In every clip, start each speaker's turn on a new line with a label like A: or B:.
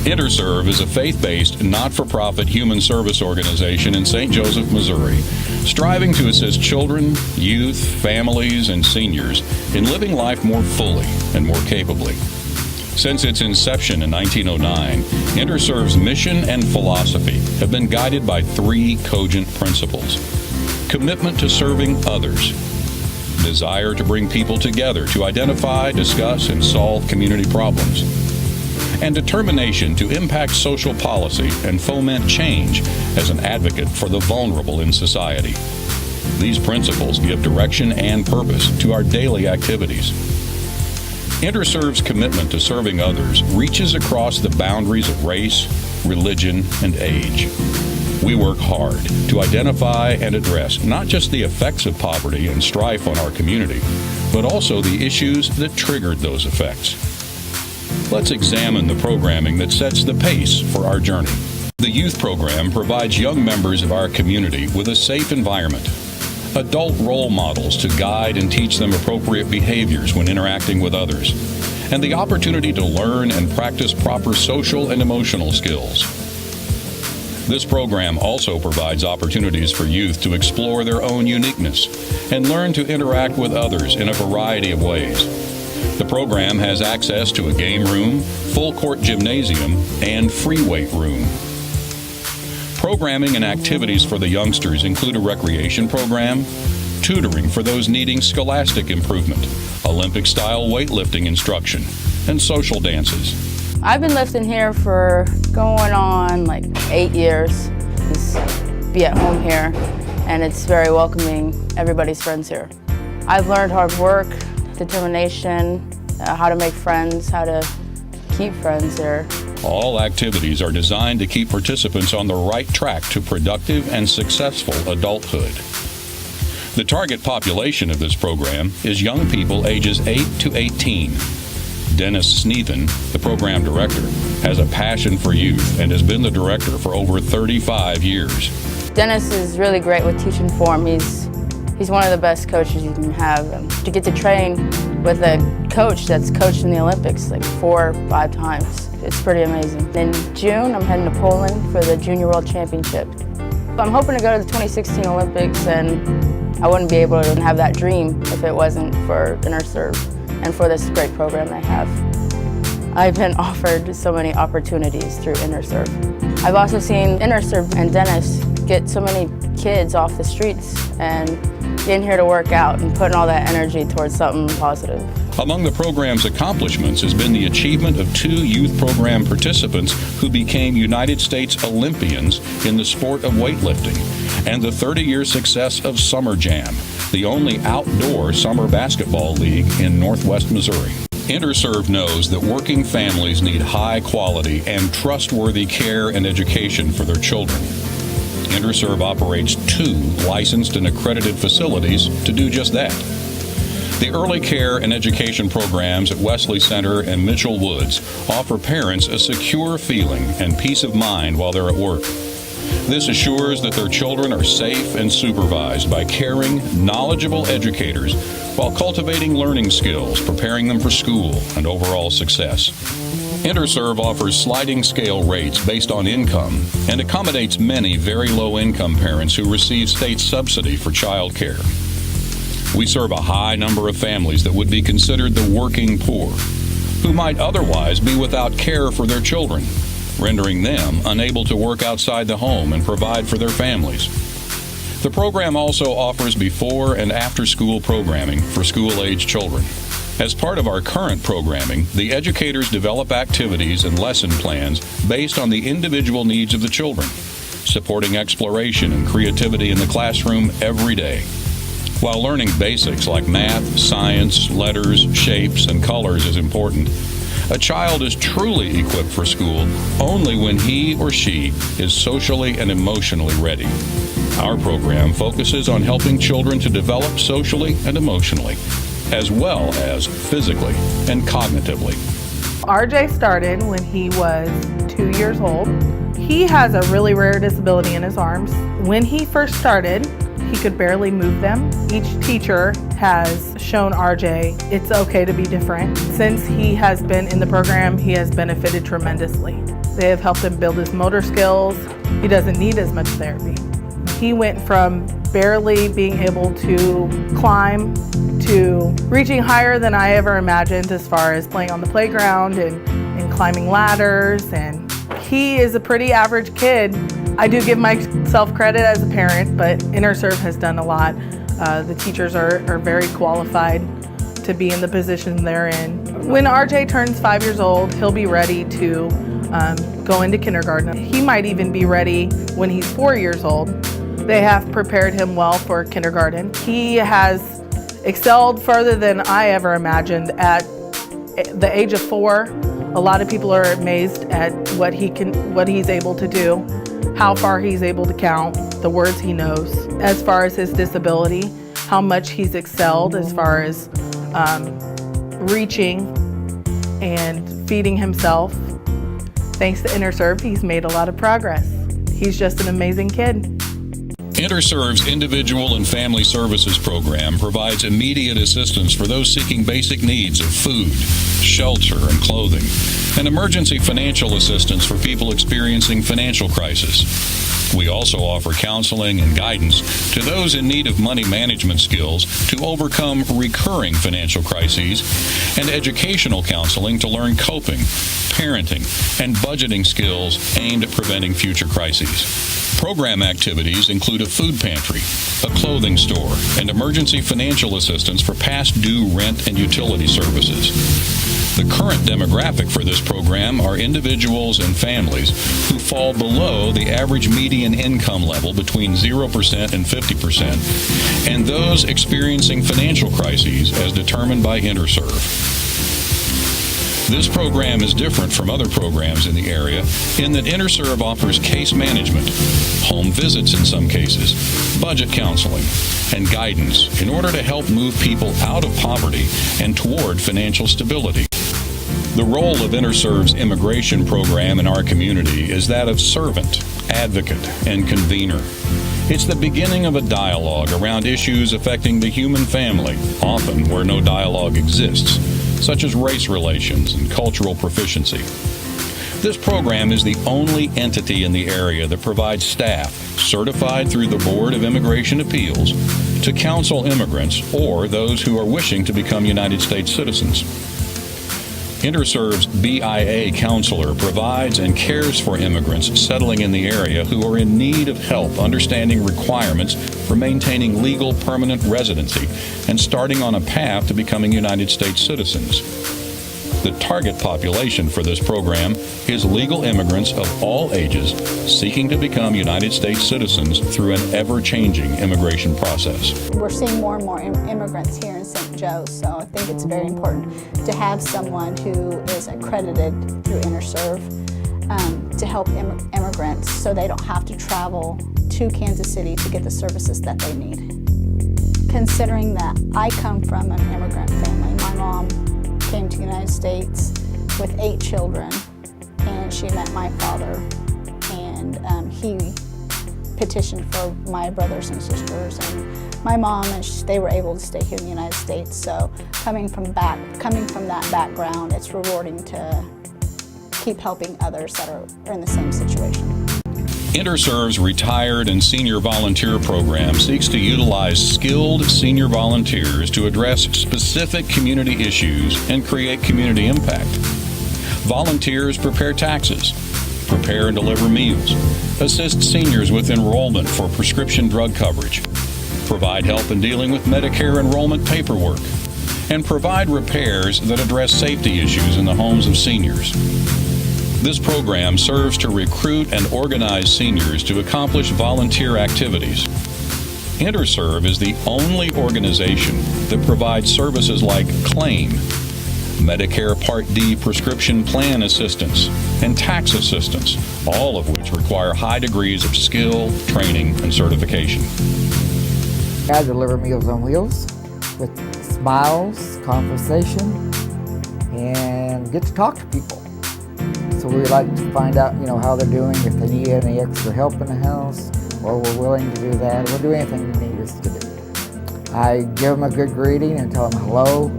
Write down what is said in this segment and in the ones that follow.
A: InterServ is a faith-based, not-for-profit human service organization in St. Joseph, Missouri, striving to assist children, youth, families, and seniors in living life more fully and more capably. Since its inception in 1909, InterServ's mission and philosophy have been guided by three cogent principles: commitment to serving others, desire to bring people together to identify, discuss, and solve community problems, and determination to impact social policy and foment change as an advocate for the vulnerable in society. These principles give direction and purpose to our daily activities. InterServ's commitment to serving others reaches across the boundaries of race, religion, and age. We work hard to identify and address not just the effects of poverty and strife on our community, but also the issues that triggered those effects. Let's examine the programming that sets the pace for our journey. The youth program provides young members of our community with a safe environment, adult role models to guide and teach them appropriate behaviors when interacting with others, and the opportunity to learn and practice proper social and emotional skills. This program also provides opportunities for youth to explore their own uniqueness and learn to interact with others in a variety of ways. The program has access to a game room, full-court gymnasium, and free weight room. Programming and activities for the youngsters include a recreation program, tutoring for those needing scholastic improvement, Olympic-style weightlifting instruction, and social dances.
B: I've been lifting here for going on like 8 years. Just be at home here, and it's very welcoming. Everybody's friends here. I've learned hard work, determination, how to make friends, how to keep friends here.
A: All activities are designed to keep participants on the right track to productive and successful adulthood. The target population of this program is young people ages 8 to 18. Dennis Sneathen, the program director, has a passion for youth and has been the director for over 35 years.
B: Dennis is really great with teaching form. He's one of the best coaches you can have. To get to train with a coach that's coached in the Olympics like 4 or 5 times, it's pretty amazing. In June, I'm heading to Poland for the Junior World Championship. I'm hoping to go to the 2016 Olympics, and I wouldn't be able to have that dream if it wasn't for InterServ and for this great program they have. I've been offered so many opportunities through InterServ. I've also seen InterServ and Dennis get so many kids off the streets and getting here to work out and putting all that energy towards something positive.
A: Among the program's accomplishments has been the achievement of 2 youth program participants who became United States Olympians in the sport of weightlifting, and the 30-year success of Summer Jam, the only outdoor summer basketball league in Northwest Missouri. InterServ knows that working families need high quality and trustworthy care and education for their children. InterServ operates 2 licensed and accredited facilities to do just that. The early care and education programs at Wesley Center and Mitchell Woods offer parents a secure feeling and peace of mind while they're at work. This assures that their children are safe and supervised by caring, knowledgeable educators while cultivating learning skills, preparing them for school and overall success. InterServ offers sliding scale rates based on income and accommodates many very low-income parents who receive state subsidy for child care. We serve a high number of families that would be considered the working poor, who might otherwise be without care for their children, rendering them unable to work outside the home and provide for their families. The program also offers before and after school programming for school-age children. As part of our current programming, the educators develop activities and lesson plans based on the individual needs of the children, supporting exploration and creativity in the classroom every day. While learning basics like math, science, letters, shapes, and colors is important, a child is truly equipped for school only when he or she is socially and emotionally ready. Our program focuses on helping children to develop socially and emotionally, as well as physically and cognitively.
C: RJ started when he was 2 years old. He has a really rare disability in his arms. When he first started, He could barely move them. Each teacher has shown RJ it's okay to be different. Since he has been in the program, he has benefited tremendously. They have helped him build his motor skills. He doesn't need as much therapy. He went from barely being able to climb to reaching higher than I ever imagined as far as playing on the playground and climbing ladders. And he is a pretty average kid. I do give myself credit as a parent, but InterServ has done a lot. The teachers are very qualified to be in the position they're in. When RJ turns 5 years old, he'll be ready to go into kindergarten. He might even be ready when he's 4 years old. They have prepared him well for kindergarten. He has excelled further than I ever imagined. At the age of 4, a lot of people are amazed at what he's able to do, how far he's able to count, the words he knows. As far as his disability, how much he's excelled as far as reaching and feeding himself. Thanks to InterServ, he's made a lot of progress. He's just an amazing kid.
A: InterServ's Individual and Family Services Program provides immediate assistance for those seeking basic needs of food, shelter, and clothing, and emergency financial assistance for people experiencing financial crisis. We also offer counseling and guidance to those in need of money management skills to overcome recurring financial crises, and educational counseling to learn coping, parenting, and budgeting skills aimed at preventing future crises. Program activities include a food pantry, a clothing store, and emergency financial assistance for past due rent and utility services. The current demographic for this program are individuals and families who fall below the average median income level between 0% and 50%, and those experiencing financial crises as determined by InterServ. This program is different from other programs in the area in that InterServ offers case management, home visits in some cases, budget counseling, and guidance in order to help move people out of poverty and toward financial stability. The role of InterServ's immigration program in our community is that of servant, advocate, and convener. It's the beginning of a dialogue around issues affecting the human family, often where no dialogue exists, such as race relations and cultural proficiency. This program is the only entity in the area that provides staff certified through the Board of Immigration Appeals to counsel immigrants or those who are wishing to become United States citizens. InterServ's BIA counselor provides and cares for immigrants settling in the area who are in need of help understanding requirements for maintaining legal permanent residency and starting on a path to becoming United States citizens. The target population for this program is legal immigrants of all ages seeking to become United States citizens through an ever-changing immigration process.
D: We're seeing more and more immigrants here in St. Joe, so I think it's very important to have someone who is accredited through InterServ to help immigrants so they don't have to travel to Kansas City to get the services that they need. Considering that I come from an immigrant family, my mom came to the United States with 8 children, and she met my father, and he petitioned for my brothers and sisters and my mom, and they were able to stay here in the United States. So coming from that background, it's rewarding to keep helping others that are in the same situation.
A: InterServ's Retired and Senior Volunteer Program seeks to utilize skilled senior volunteers to address specific community issues and create community impact. Volunteers prepare taxes, prepare and deliver meals, assist seniors with enrollment for prescription drug coverage, provide help in dealing with Medicare enrollment paperwork, and provide repairs that address safety issues in the homes of seniors. This program serves to recruit and organize seniors to accomplish volunteer activities. InterServ is the only organization that provides services like claim, Medicare Part D prescription plan assistance, and tax assistance, all of which require high degrees of skill, training, and certification.
E: I deliver Meals on Wheels with smiles, conversation, and get to talk to people. So we like to find out, how they're doing, if they need any extra help in the house, or we're willing to do that. We'll do anything you need us to do. I give them a good greeting and tell them hello,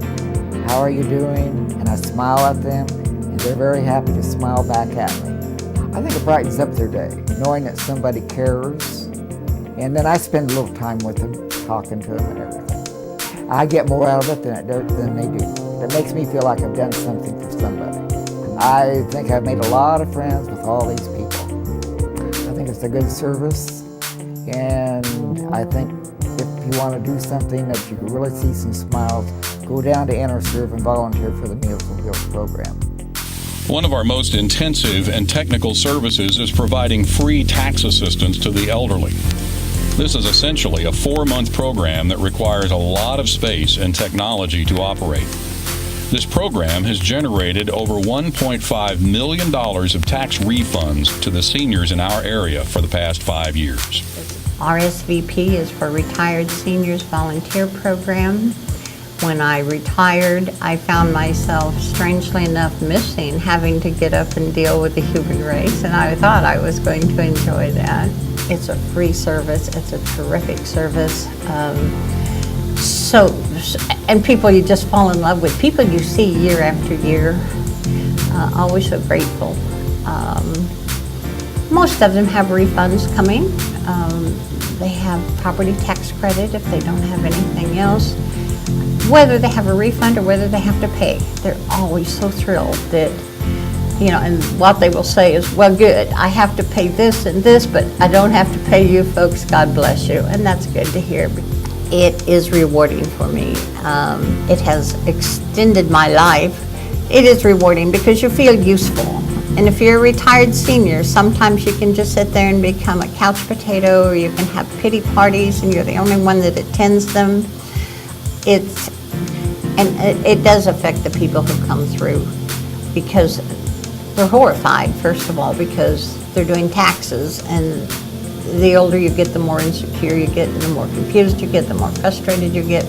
E: how are you doing? And I smile at them, and they're very happy to smile back at me. I think it brightens up their day, knowing that somebody cares. And then I spend a little time with them, talking to them and everything. I get more out of it than they do. It makes me feel like I've done something for somebody. I think I've made a lot of friends with all these people. I think it's a good service, and I think if you want to do something that you can really see some smiles, go down to InterServ and volunteer for the Meals on Wheels program.
A: One of our most intensive and technical services is providing free tax assistance to the elderly. This is essentially a 4-month program that requires a lot of space and technology to operate. This program has generated over $1.5 million of tax refunds to the seniors in our area for the past 5 years.
F: RSVP is for Retired Seniors Volunteer Program. When I retired, I found myself, strangely enough, missing having to get up and deal with the human race, and I thought I was going to enjoy that. It's a free service. It's a terrific service. And people you just fall in love with, people you see year after year, always so grateful. Most of them have refunds coming. They have property tax credit if they don't have anything else. Whether they have a refund or whether they have to pay, they're always so thrilled that, and what they will say is, well, good, I have to pay this and this, but I don't have to pay you folks, God bless you, and that's good to hear. It is rewarding for me. It has extended my life. It is rewarding because you feel useful. And if you're a retired senior, sometimes you can just sit there and become a couch potato, or you can have pity parties and you're the only one that attends them. It does affect the people who come through because they're horrified, first of all, because they're doing taxes, and the older you get, the more insecure you get, and the more confused you get, the more frustrated you get.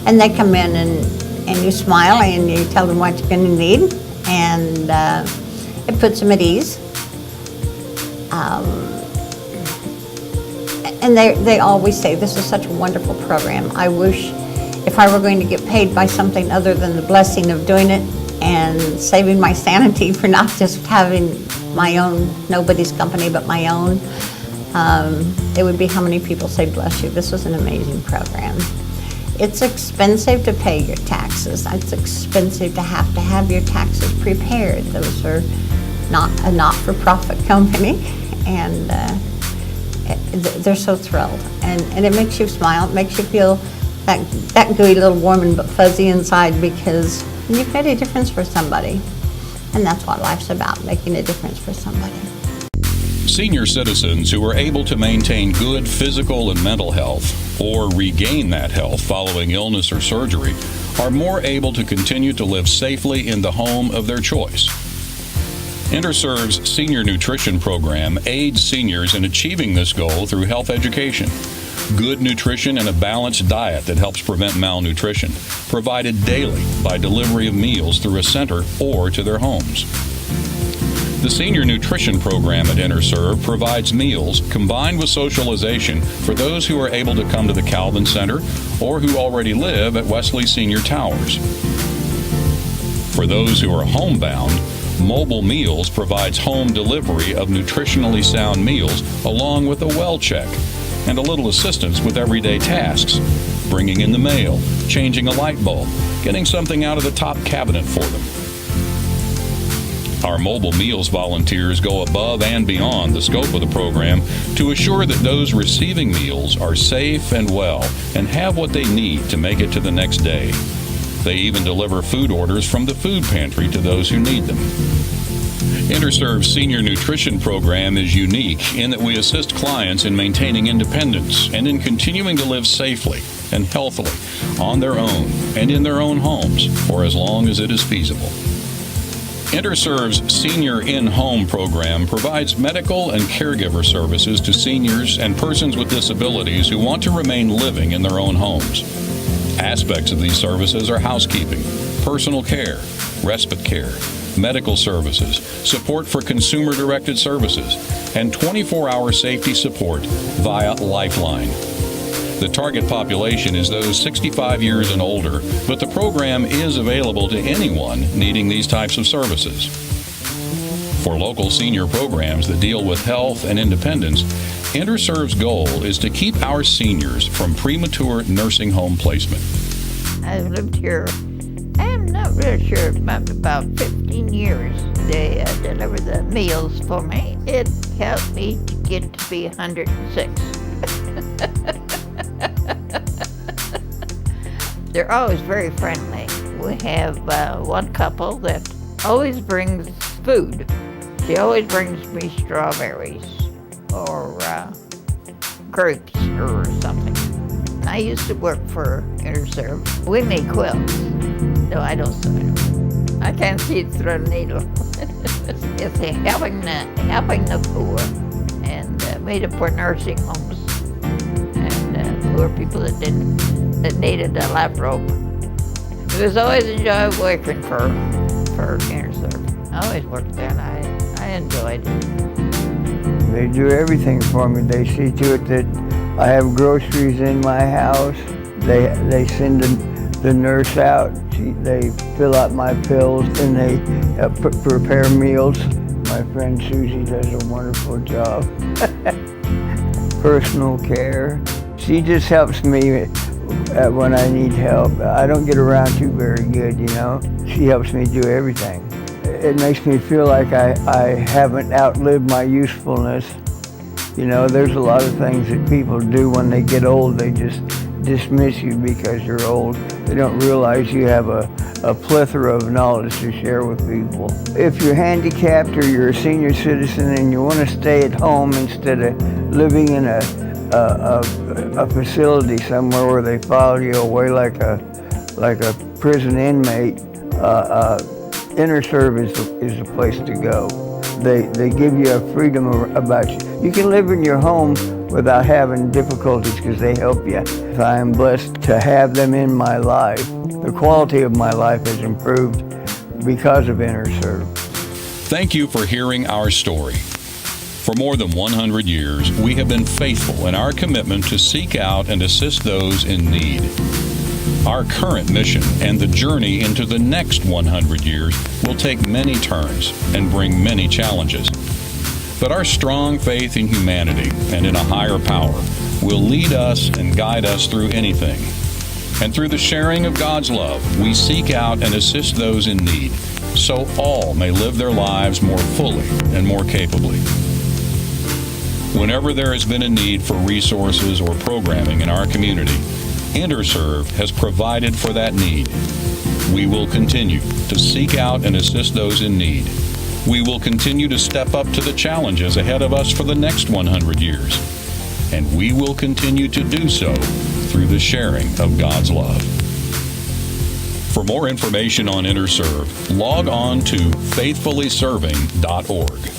F: And they come in and you smile and you tell them what you're going to need, and it puts them at ease. And they always say, this is such a wonderful program. I wish if I were going to get paid by something other than the blessing of doing it and saving my sanity for not just having my own, nobody's company but my own, it would be how many people say, bless you, this was an amazing program. It's expensive to pay your taxes. It's expensive to have your taxes prepared. Those are not a not-for-profit company, and they're so thrilled. And it makes you smile. It makes you feel that gooey little warm and fuzzy inside because you've made a difference for somebody. And that's what life's about, making a difference for somebody.
A: Senior citizens who are able to maintain good physical and mental health or regain that health following illness or surgery are more able to continue to live safely in the home of their choice. InterServ's Senior Nutrition Program aids seniors in achieving this goal through health education. Good nutrition and a balanced diet that helps prevent malnutrition, provided daily by delivery of meals through a center or to their homes. The Senior Nutrition Program at InterServ provides meals combined with socialization for those who are able to come to the Calvin Center or who already live at Wesley Senior Towers. For those who are homebound, Mobile Meals provides home delivery of nutritionally sound meals along with a well check and a little assistance with everyday tasks, bringing in the mail, changing a light bulb, getting something out of the top cabinet for them. Our Mobile Meals volunteers go above and beyond the scope of the program to assure that those receiving meals are safe and well and have what they need to make it to the next day. They even deliver food orders from the food pantry to those who need them. InterServ's Senior Nutrition Program is unique in that we assist clients in maintaining independence and in continuing to live safely and healthily on their own and in their own homes for as long as it is feasible. InterServ's Senior In-Home program provides medical and caregiver services to seniors and persons with disabilities who want to remain living in their own homes. Aspects of these services are housekeeping, personal care, respite care, medical services, support for consumer-directed services, and 24-hour safety support via Lifeline. The target population is those 65 years and older, but the program is available to anyone needing these types of services. For local senior programs that deal with health and independence, InterServ's goal is to keep our seniors from premature nursing home placement.
G: I've lived here, I'm not really sure, about 15 years. They deliver the meals for me. It helped me to get to be 106. They're always very friendly. We have one couple that always brings food. She always brings me strawberries or grapes or something. I used to work for InterServ. We made quilts. No, I don't sew them. I can't see it through a needle. It's helping the poor and made it for nursing homes and poor people that needed a lap robe. It was always enjoyable working for InterServ. I always worked there and I enjoyed it.
H: They do everything for me. They see to it that I have groceries in my house. They send the nurse out. They fill out my pills and they prepare meals. My friend Susie does a wonderful job. Personal care. She just helps me when I need help. I don't get around too very good, you know. She helps me do everything. It makes me feel like I haven't outlived my usefulness. You know, there's a lot of things that people do when they get old. They just dismiss you because you're old. They don't realize you have a plethora of knowledge to share with people. If you're handicapped or you're a senior citizen and you want to stay at home instead of living in a facility somewhere where they file you away like a prison inmate, InterServ is the place to go. They give you a freedom about you. You can live in your home without having difficulties because they help you. I am blessed to have them in my life. The quality of my life has improved because of InterServ.
A: Thank you for hearing our story. For more than 100 years, we have been faithful in our commitment to seek out and assist those in need. Our current mission and the journey into the next 100 years will take many turns and bring many challenges. But our strong faith in humanity and in a higher power will lead us and guide us through anything. And through the sharing of God's love, we seek out and assist those in need, so all may live their lives more fully and more capably. Whenever there has been a need for resources or programming in our community, InterServ has provided for that need. We will continue to seek out and assist those in need. We will continue to step up to the challenges ahead of us for the next 100 years. And we will continue to do so through the sharing of God's love. For more information on InterServ, log on to faithfullyserving.org.